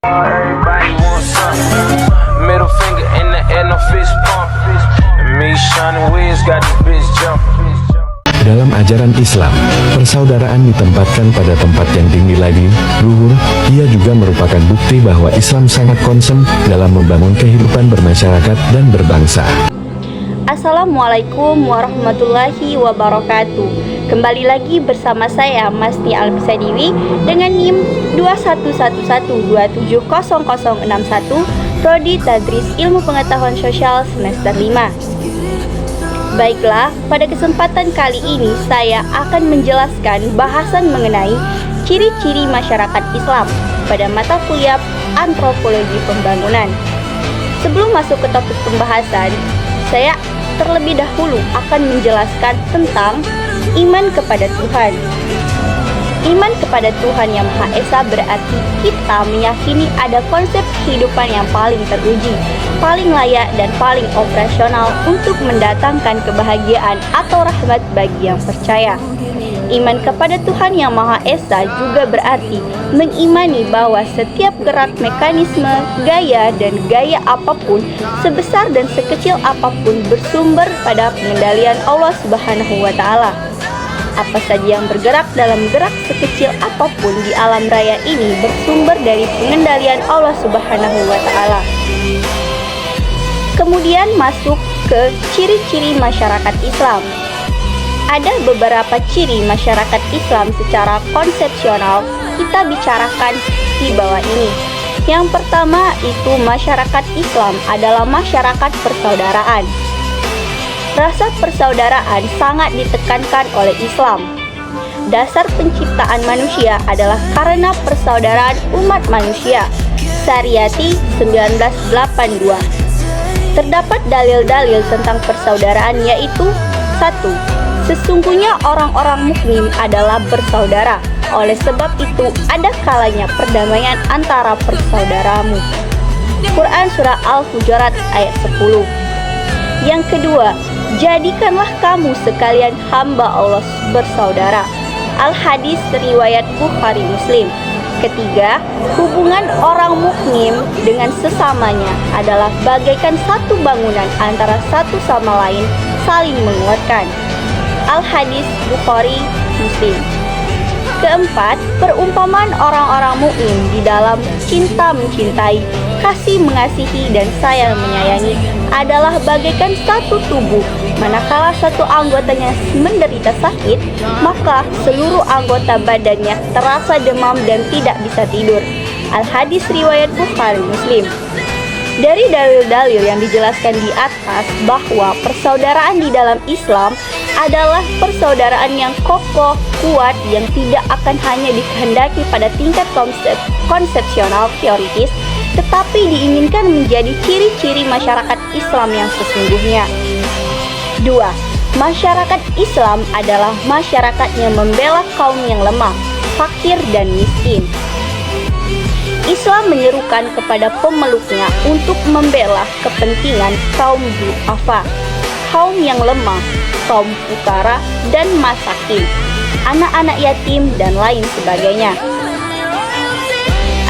Everybody wants something. Middle finger in the air, no fist pump. And me, Shawnee Wiz, got this bitch jumping. Dalam ajaran Islam, persaudaraan ditempatkan pada tempat yang tinggi lagi, luhur. Ia juga merupakan bukti bahwa Islam sangat concern dalam membangun kehidupan bermasyarakat dan berbangsa. Assalamualaikum warahmatullahi wabarakatuh. Kembali lagi bersama saya Masti Albisadiwi dengan NIM 2111270061 Prodi Tadris Ilmu Pengetahuan Sosial semester 5. Baiklah, pada kesempatan kali ini saya akan menjelaskan bahasan mengenai ciri-ciri masyarakat Islam pada mata kuliah Antropologi Pembangunan. Sebelum masuk ke topik pembahasan, saya terlebih dahulu akan menjelaskan tentang iman kepada Tuhan. Iman kepada Tuhan Yang Maha Esa berarti kita meyakini ada konsep kehidupan yang paling teruji, paling layak dan paling operasional untuk mendatangkan kebahagiaan atau rahmat bagi yang percaya. Iman kepada Tuhan Yang Maha Esa juga berarti mengimani bahwa setiap gerak mekanisme, gaya, dan gaya apapun, sebesar dan sekecil apapun bersumber pada pengendalian Allah Subhanahu wa Ta'ala. Apa saja yang bergerak dalam gerak sekecil apapun di alam raya ini bersumber dari pengendalian Allah Subhanahu wa Ta'ala. Kemudian masuk ke ciri-ciri masyarakat Islam. Ada beberapa ciri masyarakat Islam secara konsepsional kita bicarakan di bawah ini. Yang pertama itu masyarakat Islam adalah masyarakat persaudaraan. Rasa persaudaraan sangat ditekankan oleh Islam. Dasar penciptaan manusia adalah karena persaudaraan umat manusia. Sariyati 1982. Terdapat dalil-dalil tentang persaudaraan yaitu 1. Sesungguhnya orang-orang mukmin adalah bersaudara. Oleh sebab itu, ada kalanya perdamaian antara persaudaramu. Quran Surah Al-Hujurat ayat 10. Yang kedua, jadikanlah kamu sekalian hamba Allah bersaudara. Al-Hadis riwayat Bukhari Muslim. Ketiga, hubungan orang mukmin dengan sesamanya adalah bagaikan satu bangunan antara satu sama lain saling menguatkan. Al-Hadis Bukhari Muslim. Keempat, perumpamaan orang-orang mukmin di dalam cinta mencintai, kasih mengasihi dan sayang menyayangi adalah bagaikan satu tubuh. Manakala satu anggotanya menderita sakit, maka seluruh anggota badannya terasa demam dan tidak bisa tidur. Al-Hadis riwayat Bukhari Muslim. Dari dalil-dalil yang dijelaskan di atas bahwa persaudaraan di dalam Islam adalah persaudaraan yang kokoh, kuat, yang tidak akan hanya dikehendaki pada tingkat konsepsional teoritis, tetapi diinginkan menjadi ciri-ciri masyarakat Islam yang sesungguhnya. 2. Masyarakat Islam adalah masyarakat yang membela kaum yang lemah, fakir, dan miskin. Islam menyerukan kepada pemeluknya untuk membela kepentingan kaum du'afa, kaum yang lemah, kaum fukara dan masakin, anak-anak yatim dan lain sebagainya.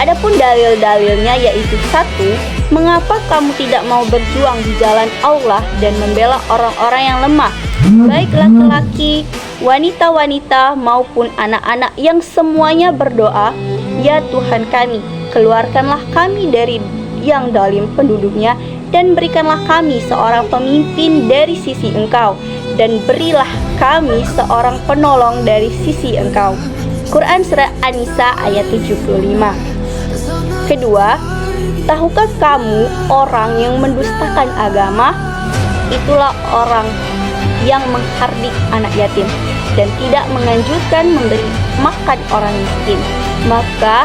Adapun dalil-dalilnya yaitu 1. Mengapa kamu tidak mau berjuang di jalan Allah dan membela orang-orang yang lemah, baik laki-laki, wanita-wanita maupun anak-anak yang semuanya berdoa, ya Tuhan kami, keluarkanlah kami dari yang zalim penduduknya dan berikanlah kami seorang pemimpin dari sisi Engkau dan berilah kami seorang penolong dari sisi Engkau. Quran Surah An-Nisa ayat 75. Kedua, tahukah kamu orang yang mendustakan agama? Itulah orang yang menghardik anak yatim dan tidak menganjurkan memberi makan orang miskin. Maka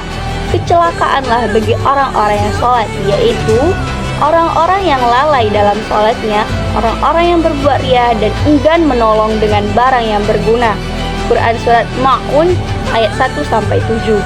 kecelakaanlah bagi orang-orang yang sholat, yaitu orang-orang yang lalai dalam sholatnya, orang-orang yang berbuat ria dan enggan menolong dengan barang yang berguna. Quran Surat Ma'un ayat 1-7.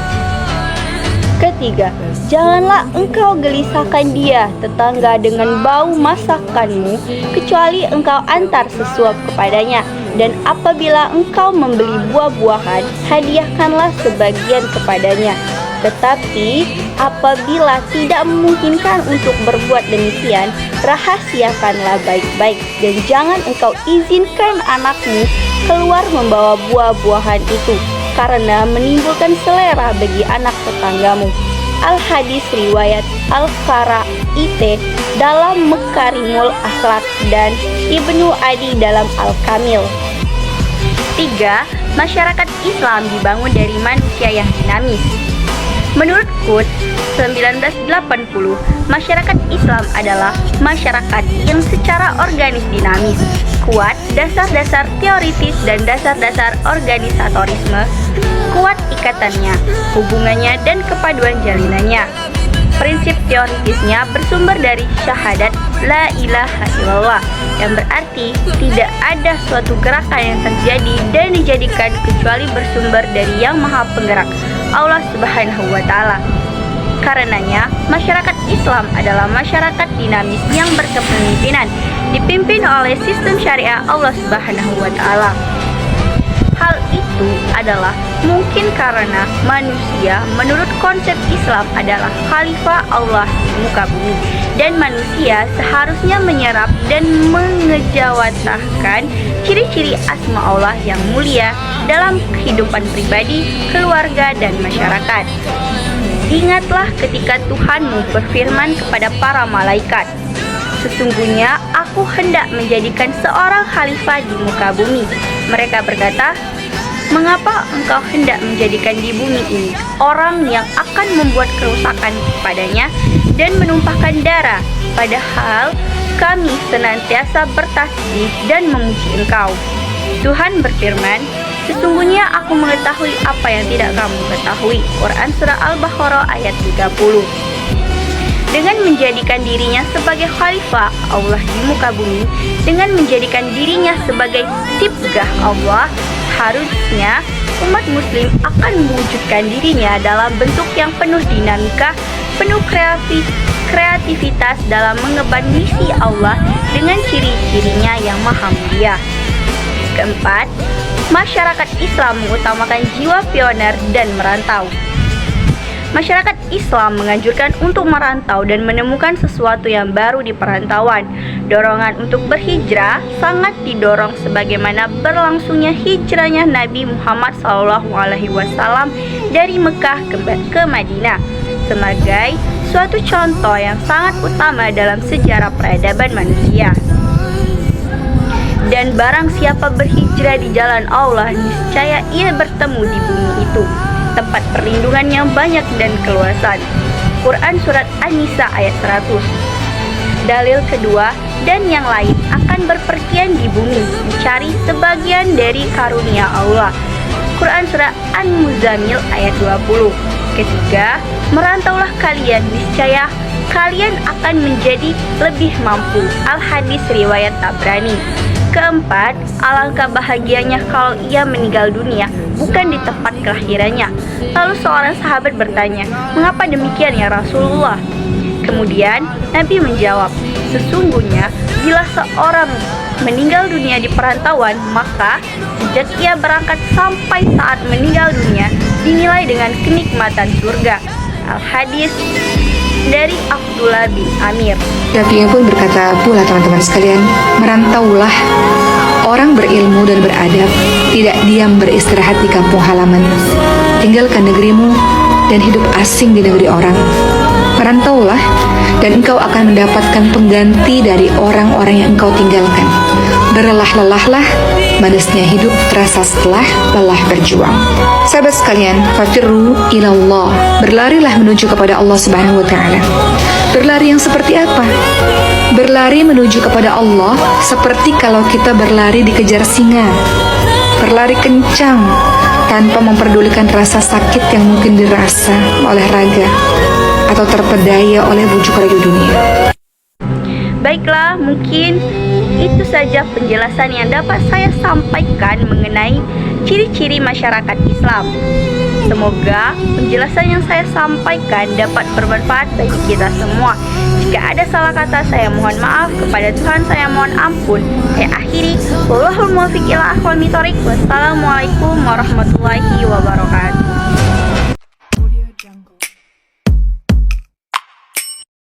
Ketiga, janganlah engkau gelisahkan dia, tetangga, dengan bau masakanmu, kecuali engkau antar sesuap kepadanya. Dan apabila engkau membeli buah-buahan, hadiahkanlah sebagian kepadanya. Tetapi apabila tidak memungkinkan untuk berbuat demikian, rahasiakanlah baik-baik dan jangan engkau izinkan anakmu keluar membawa buah-buahan itu, karena menimbulkan selera bagi anak tetanggamu. Al-Hadis riwayat Al-Kharaite dalam Makarimul Akhlak dan Ibnu Adi dalam Al-Kamil. 3. Masyarakat Islam dibangun dari manusia yang dinamis. Menurut Quds 1980, masyarakat Islam adalah masyarakat yang secara organis dinamis, kuat dasar-dasar teoritis dan dasar-dasar organisatorisme, kuat ikatannya, hubungannya dan kepaduan jalinannya. Prinsip teoritisnya bersumber dari syahadat la ilaha illallah, yang berarti tidak ada suatu gerakan yang terjadi dan dijadikan kecuali bersumber dari Yang Maha Penggerak, Allah Subhanahu wa Ta'ala. Karenanya, masyarakat Islam adalah masyarakat dinamis yang berkepemimpinan, dipimpin oleh sistem syariah Allah Subhanahu wa Ta'ala. Hal itu adalah mungkin karena manusia menurut konsep Islam adalah khalifah Allah di muka bumi, dan manusia seharusnya menyerap dan mengejawantahkan ciri-ciri asma Allah yang mulia dalam kehidupan pribadi, keluarga, dan masyarakat. Ingatlah ketika Tuhanmu berfirman kepada para malaikat, "Sesungguhnya aku hendak menjadikan seorang khalifah di muka bumi." Mereka berkata, "Mengapa engkau hendak menjadikan di bumi ini orang yang akan membuat kerusakan kepadanya dan menumpahkan darah, padahal kami senantiasa bertasbih dan memuji engkau?" Tuhan berfirman, "Sesungguhnya aku mengetahui apa yang tidak kamu ketahui." Quran Surah Al-Baqarah ayat 30. Dengan menjadikan dirinya sebagai khalifah Allah di muka bumi, dengan menjadikan dirinya sebagai sibgah Allah, harusnya umat muslim akan mewujudkan dirinya dalam bentuk yang penuh dinamika, penuh kreativitas dalam mengemban misi Allah dengan ciri-cirinya yang maha mulia. Keempat, masyarakat Islam mengutamakan jiwa pioner dan merantau. Masyarakat Islam menganjurkan untuk merantau dan menemukan sesuatu yang baru di perantauan. Dorongan untuk berhijrah sangat didorong sebagaimana berlangsungnya hijrahnya Nabi Muhammad SAW dari Mekah ke Madinah, sebagai suatu contoh yang sangat utama dalam sejarah peradaban manusia. Dan barang siapa berhijrah di jalan Allah, niscaya ia bertemu di bumi itu tempat perlindungan yang banyak dan keluasan. Quran Surat An-Nisa ayat 100. Dalil kedua, dan yang lain akan berpergian di bumi mencari sebagian dari karunia Allah. Quran Surah An-Muzammil ayat 20. Ketiga, merantaulah kalian, niscaya kalian akan menjadi lebih mampu. Al-Hadis riwayat Tabrani. Keempat, alangkah bahagianya kalau ia meninggal dunia bukan di tempat kelahirannya. Lalu seorang sahabat bertanya, "Mengapa demikian ya Rasulullah?" Kemudian Nabi menjawab, "Sesungguhnya bila seorang meninggal dunia di perantauan, maka sejak ia berangkat sampai saat meninggal dunia dinilai dengan kenikmatan surga." Al-Hadis dari Abdullah bin Amir. Syafi'i pun berkata pula, teman-teman sekalian, merantaulah. Orang berilmu dan beradab tidak diam beristirahat di kampung halaman. Tinggalkan negerimu dan hidup asing di negeri orang. Merantaulah dan engkau akan mendapatkan pengganti dari orang-orang yang engkau tinggalkan. Berlelah-lelahlah, manisnya hidup terasa setelah lelah berjuang. Sahabat sekalian, fafirru ilallah, berlarilah menuju kepada Allah Subhanahu wa Ta'ala. Berlari yang seperti apa? Berlari menuju kepada Allah seperti kalau kita berlari dikejar singa. Berlari kencang tanpa memperdulikan rasa sakit yang mungkin dirasa oleh raga atau terpedaya oleh bujuk rayu dunia. Baiklah, mungkin itu saja penjelasan yang dapat saya sampaikan mengenai ciri-ciri masyarakat Islam. Semoga penjelasan yang saya sampaikan dapat bermanfaat bagi kita semua. Jika ada salah kata, saya mohon maaf. Kepada Tuhan saya mohon ampun. Saya akhiri. Wallahul muwaffiq ila aqwamit thoriq. Wassalamualaikum warahmatullahi wabarakatuh.